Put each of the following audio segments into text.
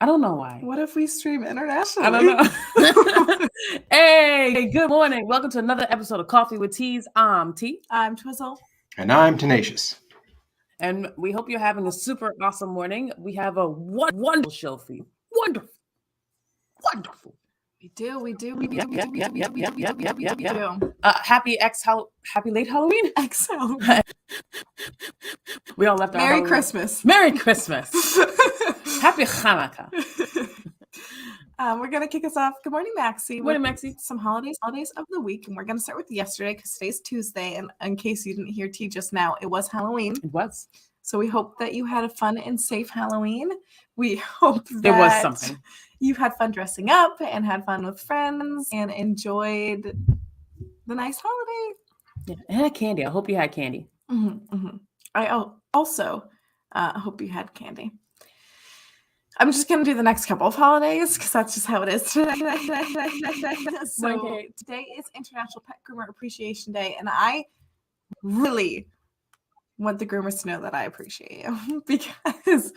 I don't know why. What if we stream internationally? I don't know. Hey, good morning. Welcome to another episode of Coffee with Teas. I'm T. I'm Twizzle. And I'm Tenacious. And we hope you're having a super awesome morning. We have a wonderful show for you. Wonderful. We do. Happy late Halloween. Halloween. We all left our Merry Halloween. Christmas. Merry Christmas. Happy Hanukkah. We're going to kick us off. Good morning, Maxie. Good morning, Maxie. Some holidays of the week. And we're going to start with yesterday because today's Tuesday. And in case you didn't hear T just now, it was Halloween. It was. So we hope that you had a fun and safe Halloween. We hope that there was something. You had fun dressing up and had fun with friends and enjoyed the nice holiday. Yeah, and had candy. I hope you had candy. I also hope you had candy. I'm just going to do the next couple of holidays because that's just how it is today. So today is International Pet Groomer Appreciation Day, and I really want the groomers to know that I appreciate you because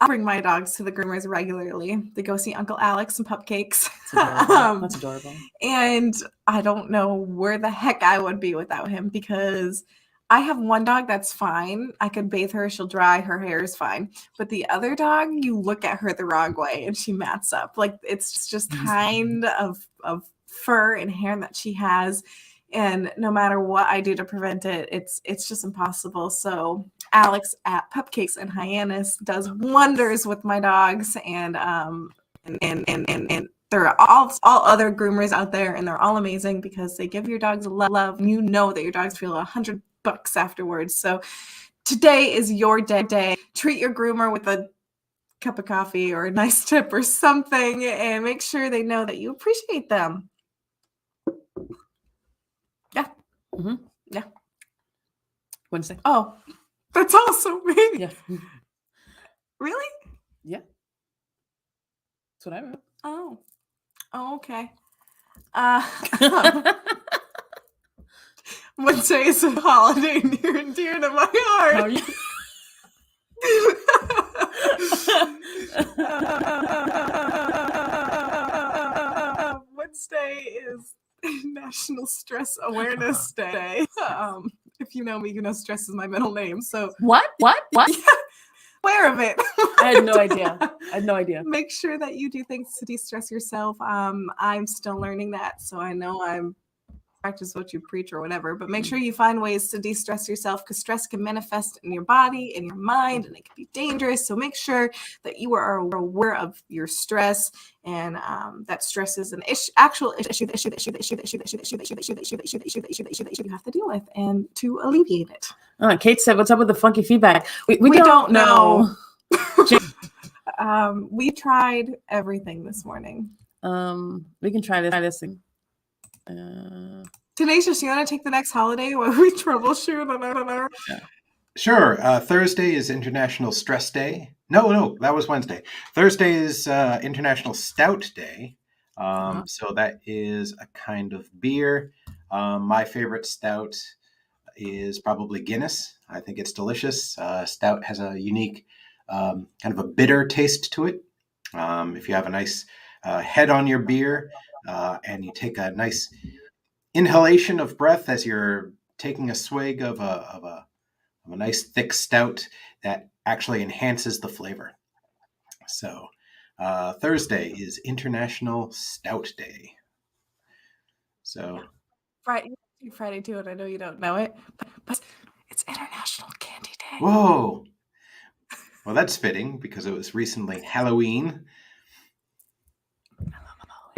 I bring my dogs to the groomers regularly. They go see Uncle Alex and Pupcakes. That's adorable. And I don't know where the heck I would be without him because I have one dog that's fine. I could bathe her. She'll dry. Her hair is fine. But the other dog, you look at her the wrong way and she mats up. Like it's just kind of fur and hair that she has. And no matter what I do to prevent it, it's just impossible. So Alex at Pupcakes and Hyannis does wonders with my dogs. And there are all other groomers out there, and they're all amazing because they give your dogs love. And you know that your dogs feel $100 afterwards. So today is your day. Treat your groomer with a cup of coffee or a nice tip or something, and make sure they know that you appreciate them. Yeah. Yeah. Wednesday. Oh, that's also me. Yeah. Really? Yeah. That's what I wrote. Oh, okay. Wednesday is a holiday near and dear to my heart. How are you? Wednesday is National Stress Awareness Day. If you know me, you know stress is my middle name. So What? Yeah, aware of it. I had no idea. Make sure that you do things to de-stress yourself. I'm still learning that, so I know I'm practice what you preach or whatever, but make sure you find ways to de-stress yourself because stress can manifest in your body, in your mind, and it can be dangerous. So make sure that you are aware of your stress and that stress is an actual issue that you have to deal with and to alleviate it. Kate said, "What's up with the funky feedback?" We don't know. We tried everything this morning. We can try this thing. Tenacious, you want to take the next holiday while we troubleshoot on our... Sure. Thursday is International Stress Day. No, that was Wednesday. Thursday is International Stout Day. So that is a kind of beer. My favorite stout is probably Guinness. I think it's delicious. Stout has a unique kind of a bitter taste to it. If you have a nice head on your beer and you take a nice inhalation of breath as you're taking a swig of a nice thick stout, that actually enhances the flavor. So Thursday is International Stout Day. So Friday too, and I know you don't know it, but it's International Candy Day. Whoa. Well, that's fitting because it was recently Halloween.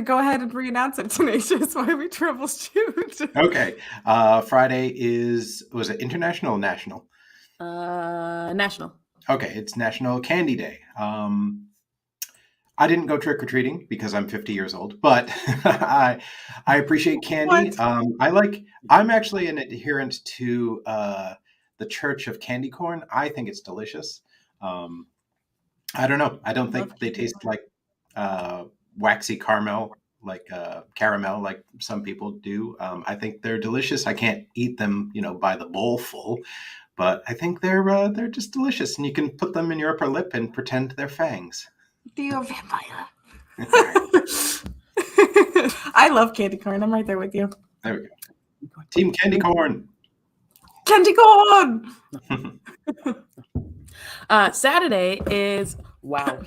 Go ahead and re-announce it, Tenacious, while we troubleshoot. Okay. Friday was it international or national? National. Okay, it's National Candy Day. I didn't go trick-or-treating because I'm 50 years old, but I appreciate candy. I'm actually an adherent to the Church of Candy Corn. I think it's delicious. I don't know. I don't think they taste like waxy caramel, like some people do. I think they're delicious. I can't eat them, by the bowl full, but I think they're just delicious, and you can put them in your upper lip and pretend they're fangs. Do you a vampire? I love candy corn. I'm right there with you. There we go. Team Candy Corn. Candy corn! Saturday is, wow.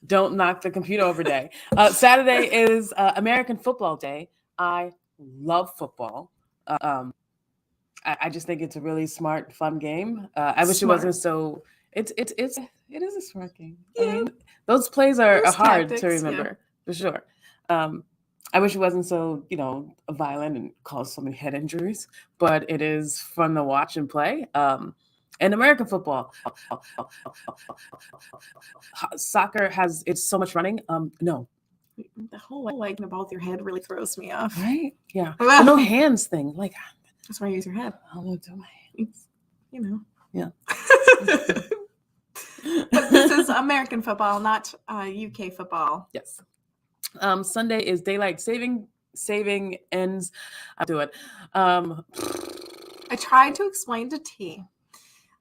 Don't knock the computer over day. Saturday is American Football Day. I love football. I just think it's a really smart, fun game. I wish it wasn't so. It is a smart game. Yeah. I mean, those plays are There's hard tactics, to remember for sure. I wish it wasn't so violent and cause so many head injuries, but it is fun to watch and play. And American football, soccer it's so much running. No, the whole like about your head really throws me off. Right? Yeah. The no hands thing. Like, that's why I use your head. I'll do my hands. Yeah. But this is American football, not UK football. Yes. Sunday is daylight saving ends. I'll do it. I tried to explain to T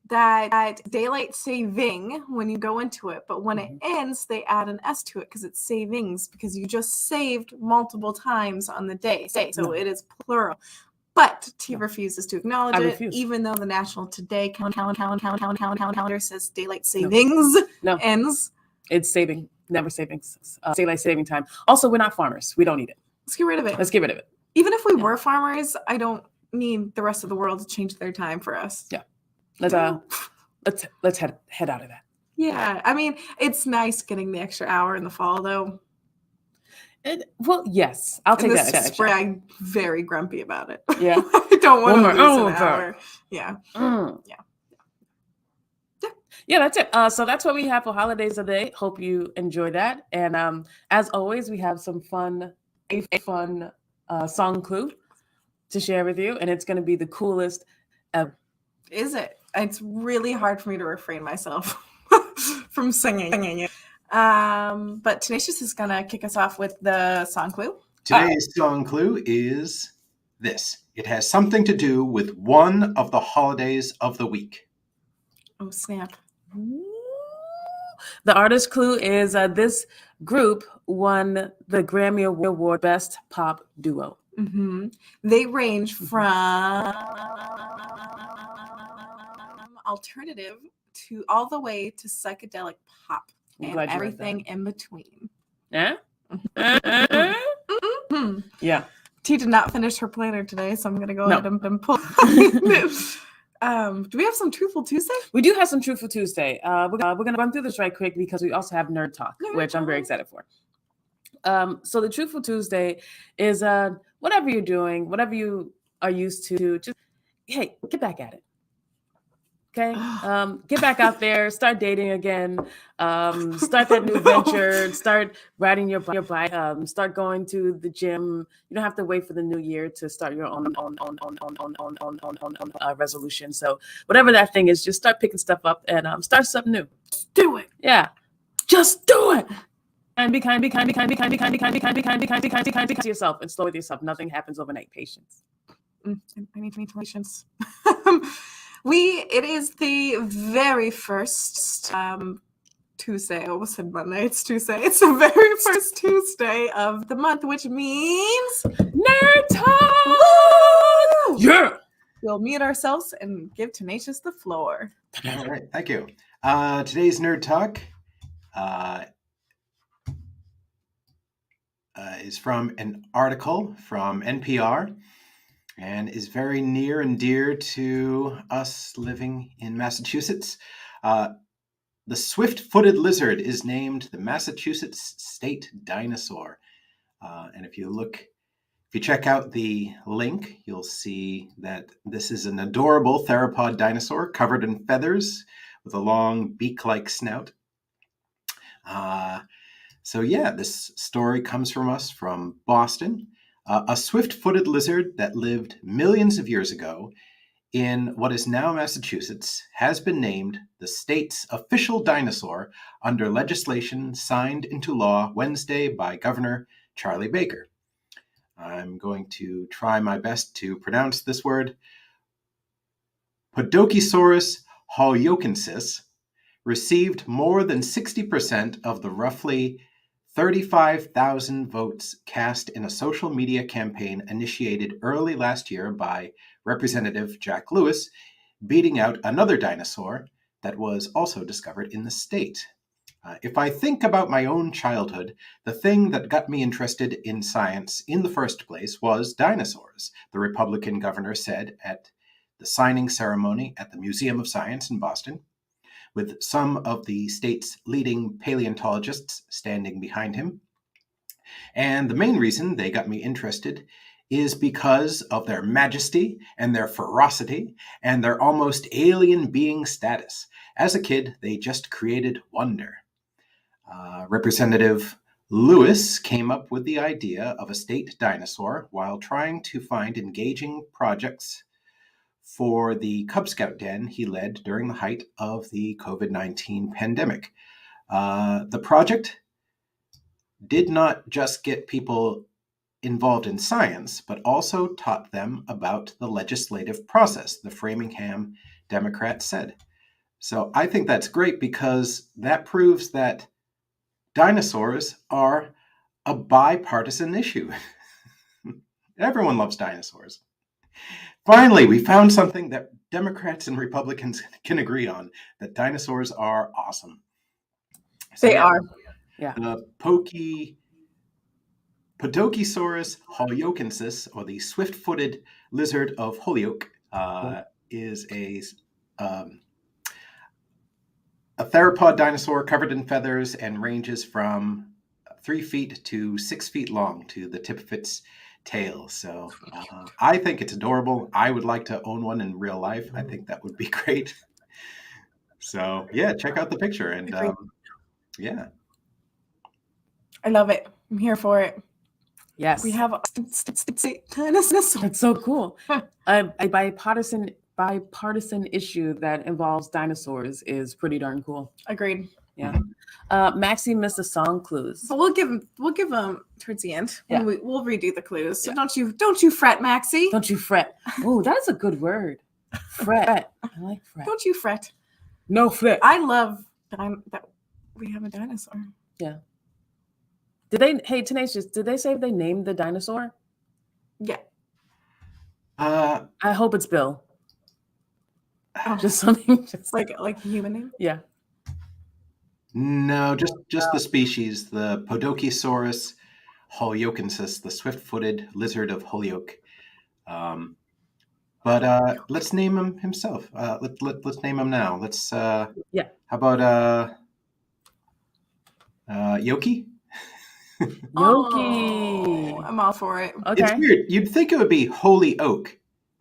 that daylight saving when you go into it, but when it ends, they add an S to it because it's savings, because you just saved multiple times on the day. So it is plural. But T refuses to acknowledge it, even though the National Today calendar says daylight savings ends. It's saving, never savings. Daylight saving time. Also, we're not farmers. We don't need it. Let's get rid of it. Let's get rid of it. Even if we were farmers, I don't need the rest of the world to change their time for us. Yeah. Let's head out of that. Yeah. I mean, it's nice getting the extra hour in the fall, though. Well, yes, I'll take that. Spring, I'm very grumpy about it. Yeah. I don't want to lose an hour. Yeah. Yeah, that's it. So that's what we have for holidays today. Hope you enjoy that. And as always, we have some fun song clue to share with you, and it's going to be the coolest ever. Is it? It's really hard for me to refrain myself from singing it. But Tenacious is going to kick us off with the song clue. Today's song clue is this. It has something to do with one of the holidays of the week. Oh, snap. The artist clue is this group won the Grammy Award Best Pop Duo. Mm-hmm. They range from alternative to all the way to psychedelic pop and everything in between. Yeah? Yeah. T did not finish her planner today, so I'm going to go ahead and pull. Do we have some Truthful Tuesday? We do have some Truthful Tuesday. We're going to run through this right quick because we also have Nerd Talk, which I'm very excited for. So the Truthful Tuesday is whatever you're doing, whatever you are used to, just, hey, get back at it. Okay? Get back out there, start dating again, start that new venture, start riding your bike, start going to the gym. You don't have to wait for the new year to start your own resolution. So whatever that thing is, just start picking stuff up and start something new. Just do it. Yeah. Just do it. And be kind to yourself and slow with yourself. Nothing happens overnight. Patience. I need patience. It is the very first Tuesday. I almost said Monday. It's Tuesday. It's the very first Tuesday of the month, which means Nerd Talk! Yeah! We'll mute ourselves and give Tenacious the floor. All right. Thank you. Today's Nerd Talk is from an article from NPR and is very near and dear to us living in Massachusetts. The swift-footed lizard is named the Massachusetts state dinosaur. And if you check out the link, you'll see that this is an adorable theropod dinosaur covered in feathers with a long beak-like snout. This story comes from us from Boston. A swift-footed lizard that lived millions of years ago in what is now Massachusetts has been named the state's official dinosaur under legislation signed into law Wednesday by Governor Charlie Baker. I'm going to try my best to pronounce this word. Podokesaurus holyokensis, received more than 60% of the roughly 35,000 votes cast in a social media campaign initiated early last year by Representative Jack Lewis, beating out another dinosaur that was also discovered in the state. If I think about my own childhood, the thing that got me interested in science in the first place was dinosaurs, the Republican governor said at the signing ceremony at the Museum of Science in Boston, with some of the state's leading paleontologists standing behind him. And the main reason they got me interested is because of their majesty and their ferocity and their almost alien being status. As a kid, they just created wonder. Representative Lewis came up with the idea of a state dinosaur while trying to find engaging projects for the Cub Scout den he led during the height of the COVID-19 pandemic. The project did not just get people involved in science, but also taught them about the legislative process, the Framingham Democrat said. So I think that's great because that proves that dinosaurs are a bipartisan issue. Everyone loves dinosaurs. Finally, we found something that Democrats and Republicans can agree on, that dinosaurs are awesome. They are. Yeah. Podokesaurus holyokensis, or the swift-footed lizard of Holyoke, is a theropod dinosaur covered in feathers and ranges from 3 feet to 6 feet long to the tip of its tail. So I think it's adorable. I would like to own one in real life. I think that would be great. So yeah, check out the picture. And yeah. I love it. I'm here for it. Yes. We have dinosaurs. That's so cool. A bipartisan issue that involves dinosaurs is pretty darn cool. Agreed. Yeah. Maxie missed the song clues. But we'll give them towards the end. Yeah. We'll redo the clues. So Yeah. don't you fret, Maxie. Don't you fret. Oh, that's a good word. Fret. I like fret. Don't you fret. No fret. I love that we have a dinosaur. Yeah. Tenacious, did they say they named the dinosaur? Yeah. Uh, I hope it's Bill. Oh, Just something. Just like a human name. Yeah. no, just the species, the Podokesaurus holyokensis, the swift-footed lizard of Holyoke. But let's name him himself. Let's name him now. Let's. Yeah. How about Yoki? Yoki. Oh, I'm all for it. Okay. It's weird. You'd think it would be Holy Oak,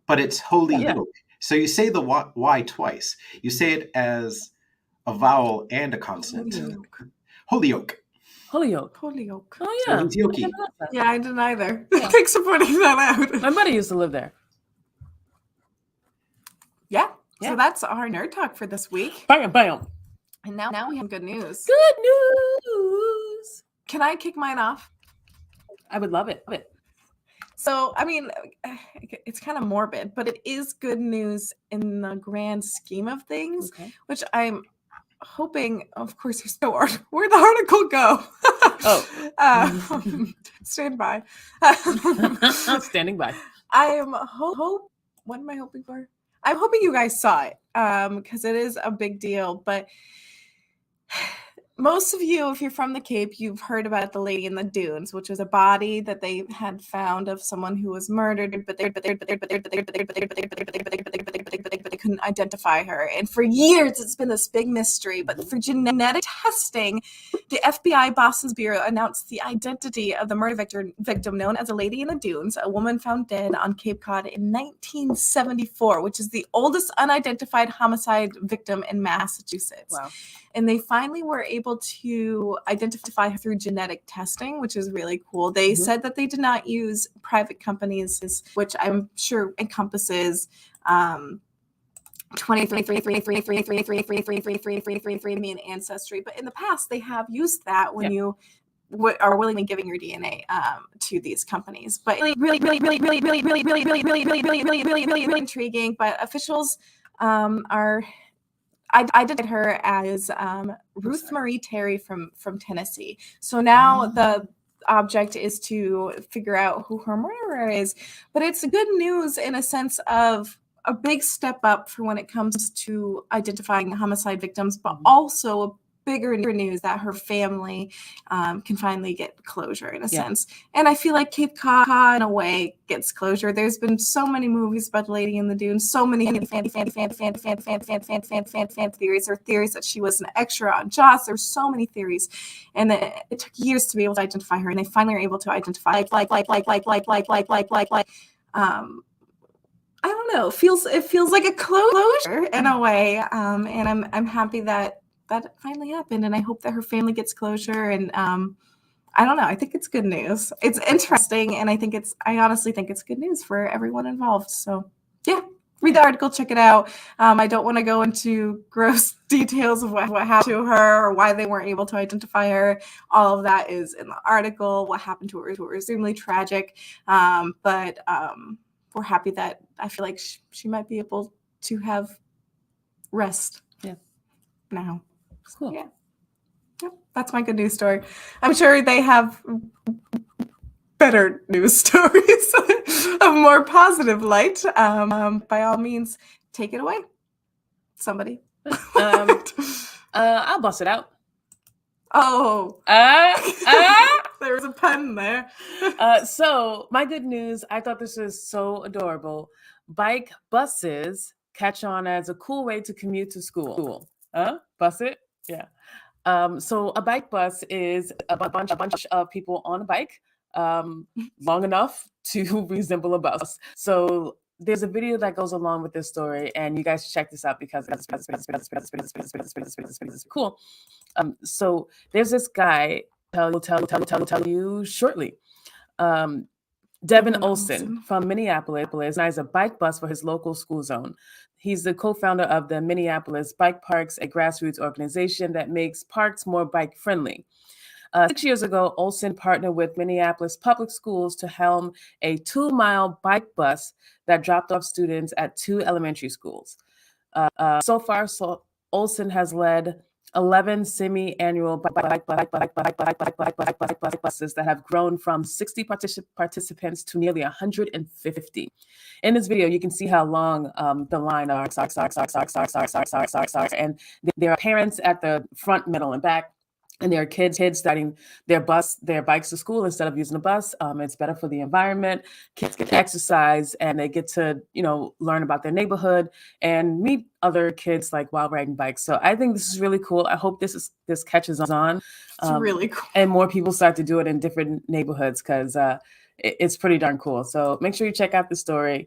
but it's Holy Yeah. Oak. So you say the Y twice. You say it as a vowel and a consonant. Holy Oak. Holyoke. Holyoke. Oh So yeah. he's Yoki. I never noticed that. Yeah, I didn't either. Yeah. Thanks for pointing that out. My buddy used to live there. Yeah. Yeah. So that's our nerd talk for this week. Bam, bam. And now we have good news. Good news. Can I kick mine off? I would love it. So, I mean, it's kind of morbid, but it is good news in the grand scheme of things, Okay. which I'm hoping, of course, where'd the article go? Oh. Stand by. Standing by. I am what am I hoping for? I'm hoping you guys saw it because it is a big deal, but most of you, if you're from the Cape, you've heard about the lady in the dunes, which was a body that they had found of someone who was murdered, but they couldn't identify her. And for years, it's been this big mystery. But for genetic testing, the FBI Boston's Bureau announced the identity of the murder victim known as a lady in the dunes, a woman found dead on Cape Cod in 1974, which is the oldest unidentified homicide victim in Massachusetts. Wow. And they finally were able to identify her through genetic testing, which is really cool. They said that they did not use private companies, which I'm sure encompasses 23 Ancestry. But in the past, they have used that when you are willingly giving your DNA to these companies. But really intriguing. But officials are I did her as Ruth Marie Terry from Tennessee. So now the object is to figure out who her murderer is. But it's good news in a sense of a big step up for when it comes to identifying homicide victims, but also a bigger news that her family can finally get closure in a sense. And I feel like Cape Cod in a way gets closure. There's been so many movies about the Lady in the Dunes, so many fan theories or theories that she was an extra on Jaws. There's so many theories, and it took years to be able to identify her, and they finally are able to identify I don't know. It feels like a closure in a way, and I'm happy that finally happened, and I hope that her family gets closure. And I don't know. I think it's good news. It's interesting, and I honestly think it's good news for everyone involved. So yeah, read the article, check it out. I don't want to go into gross details of what happened to her or why they weren't able to identify her. All of that is in the article. What happened to her is extremely tragic, but we're happy that I feel like she might be able to have rest. Yeah. Now. Cool. Yeah. Yep. That's my good news story. I'm sure they have better news stories of more positive light. By all means, take it away. Somebody. I'll bust it out. Oh. There was a pun there. So my good news, I thought this was so adorable. Bike buses catch on as a cool way to commute to school. Bus it? Yeah. So a bike bus is a bunch of people on a bike long enough to resemble a bus. So there's a video that goes along with this story, and you guys check this out because it's cool. So there's this guy. Tell you shortly. Devin Olson from Minneapolis organized a bike bus for his local school zone. He's the co-founder of the Minneapolis Bike Parks, a grassroots organization that makes parks more bike-friendly. 6 years ago, Olson partnered with Minneapolis Public Schools to helm a 2-mile bike bus that dropped off students at 2 elementary schools. So far, Olson has led 11 semi-annual bike buses that have grown from 60 participants to nearly 150. In this video, you can see how long the line are, and there are parents at the front, middle, and back. And there are kids starting their bikes to school instead of using a bus. It's better for the environment. Kids get exercise, and they get to, learn about their neighborhood and meet other kids like while riding bikes. So I think this is really cool. I hope this catches on. It's really cool. And more people start to do it in different neighborhoods because it's pretty darn cool. So make sure you check out the story.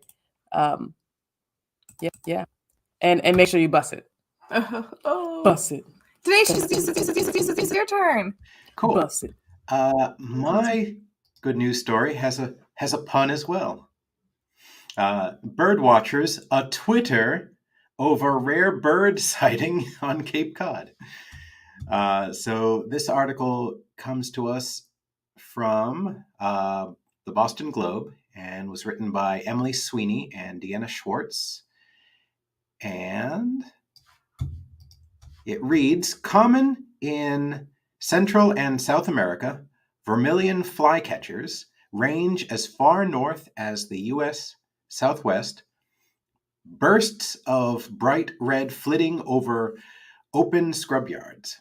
Yeah. And make sure you bus it. Bus it. Today, it's your turn. Cool. Bus it. My good news story has a pun as well. Bird watchers a Twitter over rare bird sighting on Cape Cod. So this article comes to us from the Boston Globe and was written by Emily Sweeney and Deanna Schwartz. And it reads, common in Central and South America, vermilion flycatchers range as far north as the U.S. Southwest. Bursts of bright red flitting over open scrub yards.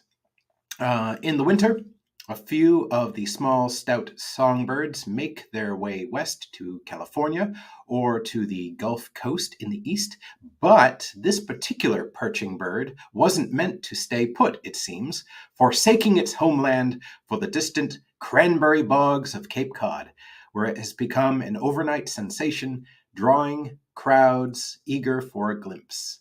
In the winter, a few of the small stout songbirds make their way west to California or to the Gulf Coast in the east, but this particular perching bird wasn't meant to stay put, it seems, forsaking its homeland for the distant cranberry bogs of Cape Cod, where it has become an overnight sensation, drawing crowds eager for a glimpse.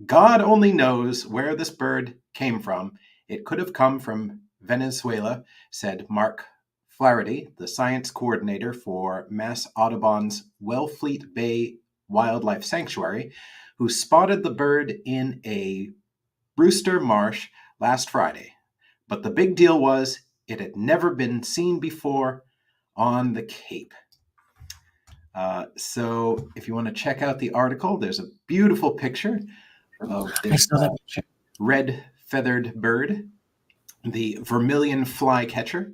God only knows where this bird came from. It could have come from Venezuela, said Mark Flaherty, the science coordinator for Mass Audubon's Wellfleet Bay Wildlife Sanctuary, who spotted the bird in a Brewster Marsh last Friday. But the big deal was it had never been seen before on the Cape. So if you want to check out the article, there's a beautiful picture of I this saw that picture. red feathered bird, the Vermilion Flycatcher.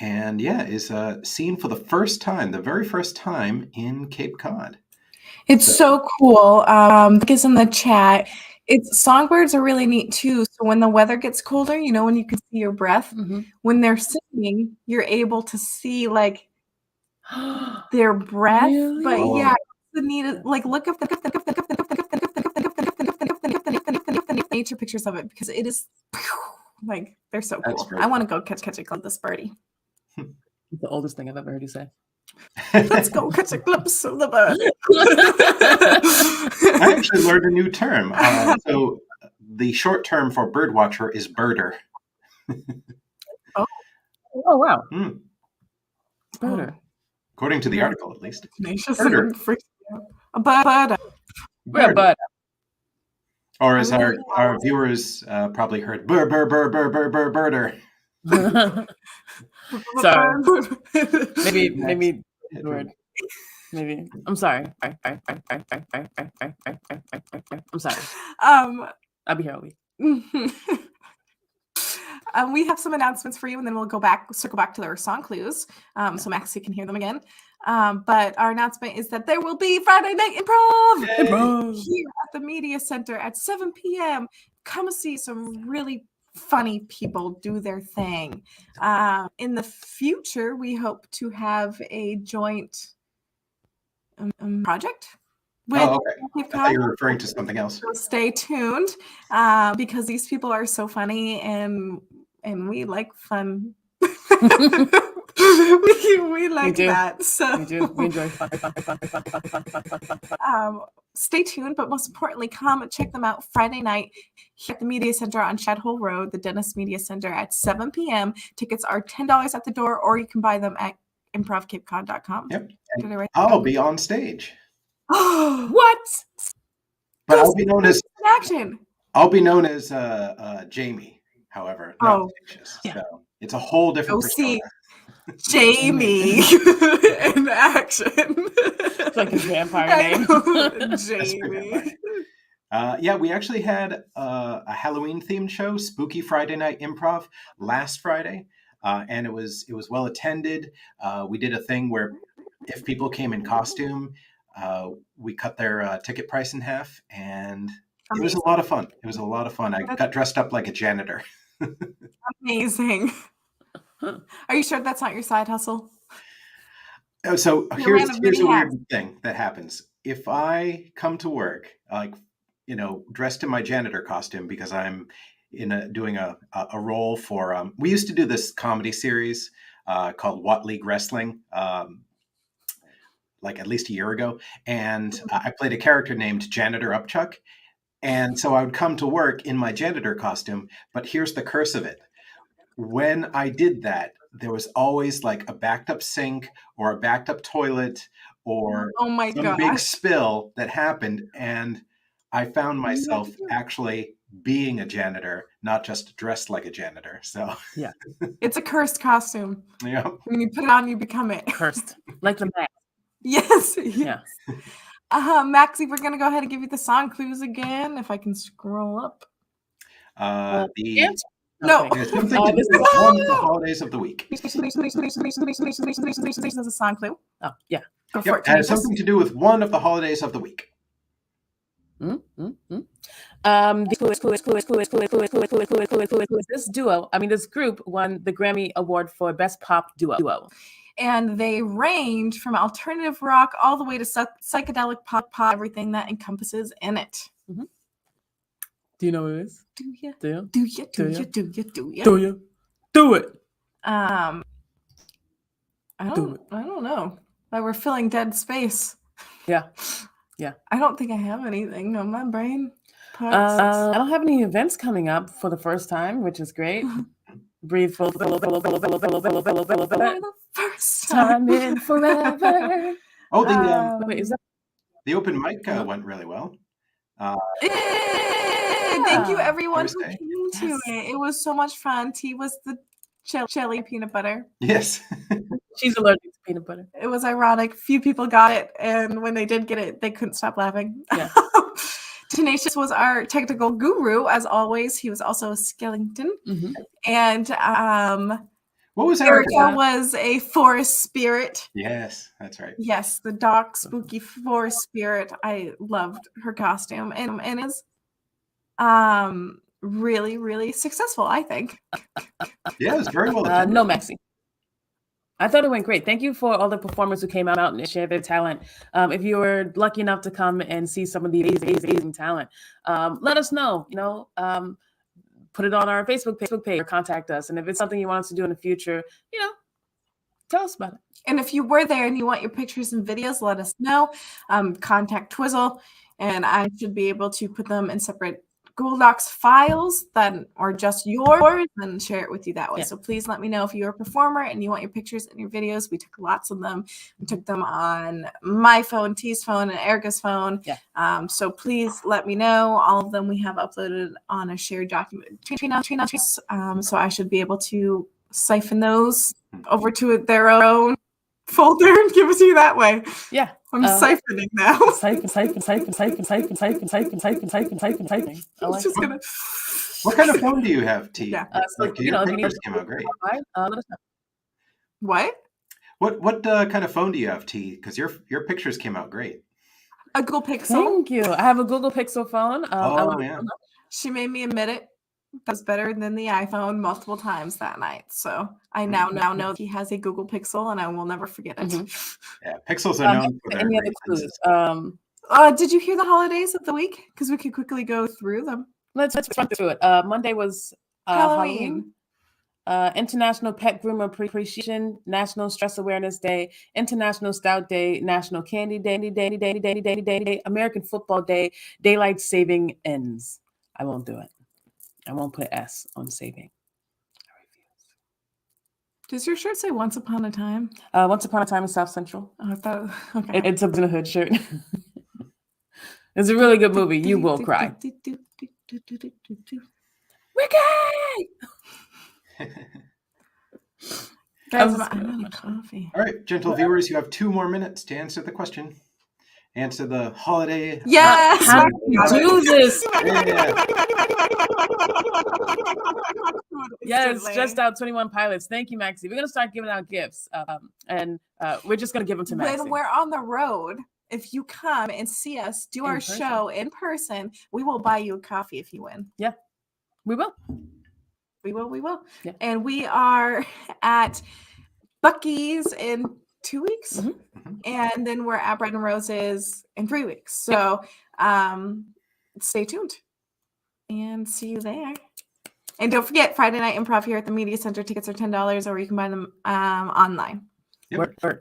And yeah, is seen for the very first time in Cape Cod. It's so cool. Because in the chat, songbirds are really neat too. So when the weather gets colder, when you can see your breath, when they're singing, you're able to see like their breath. Really? But Oh. yeah, the neat like look up the nature pictures of it because it is like they're so That's cool. very I want to go catch a glimpse of birdie. It's the oldest thing I've ever heard you say. Let's go catch a glimpse of the bird. I actually learned a new term. So the short term for birdwatcher is birder. Oh wow. Birder. According to the article, at least. Birder. A bird. Bird. Or as our viewers probably heard, birder. Sorry. Maybe. Maybe. I'm sorry. I'm sorry. I'll be here all week. We have some announcements for you, and then we'll circle back to our song clues, so Maxie can hear them again. But our announcement is that there will be Friday Night Improv here at the Media Center at 7 p.m. Come see some really funny people do their thing. In the future, we hope to have a joint project. Okay. I thought you were referring to something else. So stay tuned because these people are so funny and we like fun. we like that. So we do. We enjoy fun. Stay tuned, but most importantly, come and check them out Friday night here at the Media Center on Shadhole Road, the Dennis Media Center at 7 p.m. Tickets are $10 at the door, or you can buy them at improvcapecod.com. Yep. I'll be on stage. What? But I'll be known as action. I'll be known as Jamie, however. So it's a whole different persona. Jamie in action. It's like a vampire name. Jamie. We actually had a Halloween themed show, Spooky Friday Night Improv, last Friday, and it was well attended. We did a thing where if people came in costume, we cut their ticket price in half, and it was a lot of fun. I got dressed up like a janitor. Amazing. Are you sure that's not your side hustle? So here's a weird thing that happens. If I come to work, dressed in my janitor costume because I'm doing a role for, we used to do this comedy series called What League Wrestling, like at least a year ago. And I played a character named Janitor Upchuck. And so I would come to work in my janitor costume, but here's the curse of it. When I did that, there was always like a backed up sink or a backed up toilet or some big spill that happened. And I found myself actually being a janitor, not just dressed like a janitor. So yeah, it's a cursed costume. Yeah. When you put it on, you become it. Cursed. Like the mask. Yes. Yeah. Maxie, we're going to go ahead and give you the song clues again. If I can scroll up. No. It's something to do with one of the holidays of the week. This is a song clue. Oh, yeah. Go for it. It has something to do with one of the holidays of the week. This group won the Grammy Award for Best Pop Duo. And they range from alternative rock all the way to psychedelic pop, everything that encompasses in it. Mm-hmm. Do you know what it is? Do you? Do you? Do you? Do you? Do you? Do you? Do you? Do it. I don't know. Like we're filling dead space. Yeah. I don't think I have anything on my brain. I don't have any events coming up for the first time, which is great. Breathe for the first time in forever. Oh, wait, is that the open mic went really well. Thank you, everyone who came to it. It was so much fun. T was the jelly peanut butter. Yes. She's allergic to peanut butter. It was ironic. Few people got it, and when they did get it, they couldn't stop laughing. Yeah. Tenacious was our technical guru, as always. He was also a skeleton. Mhm. And What was Erica Erica? was a forest spirit. Yes, that's right. Yes, the dark, spooky forest spirit. I loved her costume, and is really, really successful, I think. Yeah, it was very well attended. No, Maxie. I thought it went great. Thank you for all the performers who came out and shared their talent. If you were lucky enough to come and see some of the amazing talent, let us know. Put it on our Facebook page or contact us. And if it's something you want us to do in the future, tell us about it. And if you were there and you want your pictures and videos, let us know. Contact Twizzle, and I should be able to put them in separate Google Docs files that are just yours and share it with you that way. Yeah. So please let me know if you're a performer and you want your pictures and your videos. We took lots of them. We took them on my phone, T's phone, and Erica's phone. Yeah. So please let me know. All of them we have uploaded on a shared document. So I should be able to siphon those over to their own folder and give it to you that way. Yeah. I'm siphoning now. Siphon. What kind of phone do you have, T? Yeah. Your pictures came out great. Let us know. What? What kind of phone do you have, T? Because your pictures came out great. A Google Pixel. Thank you. I have a Google Pixel phone. Yeah. She made me admit it. That was better than the iPhone multiple times that night. So I now know he has a Google Pixel, and I will never forget it. Yeah, Pixels are known for their Any other great clues? Did you hear the holidays of the week? Because we could quickly go through them. Let's run through it. Monday was Halloween. International Pet Groomer Appreciation, National Stress Awareness Day, International Stout Day, National Candy Day, American Football Day, Daylight Saving Ends. I won't do it. I won't put S on saving. I refuse. Does your shirt say Once Upon a Time? Once Upon a Time in South Central. Oh, I thought, okay. It's a hood shirt. It's a really good movie. You will cry. Ricky! Guys, I'm out of coffee. All right, gentle viewers, you have 2 more minutes to answer the question. Answer the holiday. Yes! How do you do this? Yes, just out 21 Pilots. Thank you, Maxie. We're going to start giving out gifts. And we're just going to give them to Maxie. When we're on the road, if you come and see us do our show in person, we will buy you a coffee if you win. Yeah, we will. We will. Yeah. And we are at Buc-ee's in 2 weeks. And then we're at Bread and Roses in 3 weeks. So stay tuned and see you there. And don't forget, Friday Night Improv here at the Media Center. Tickets are $10, or you can buy them online. Yep. All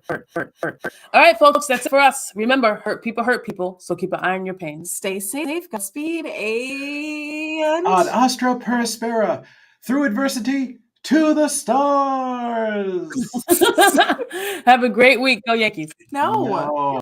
right, folks, that's it for us. Remember, hurt people, so keep an eye on your pain. Stay safe, Godspeed, and Ad Astra per Aspera, through adversity to the stars. Have a great week. Go Yankees. No.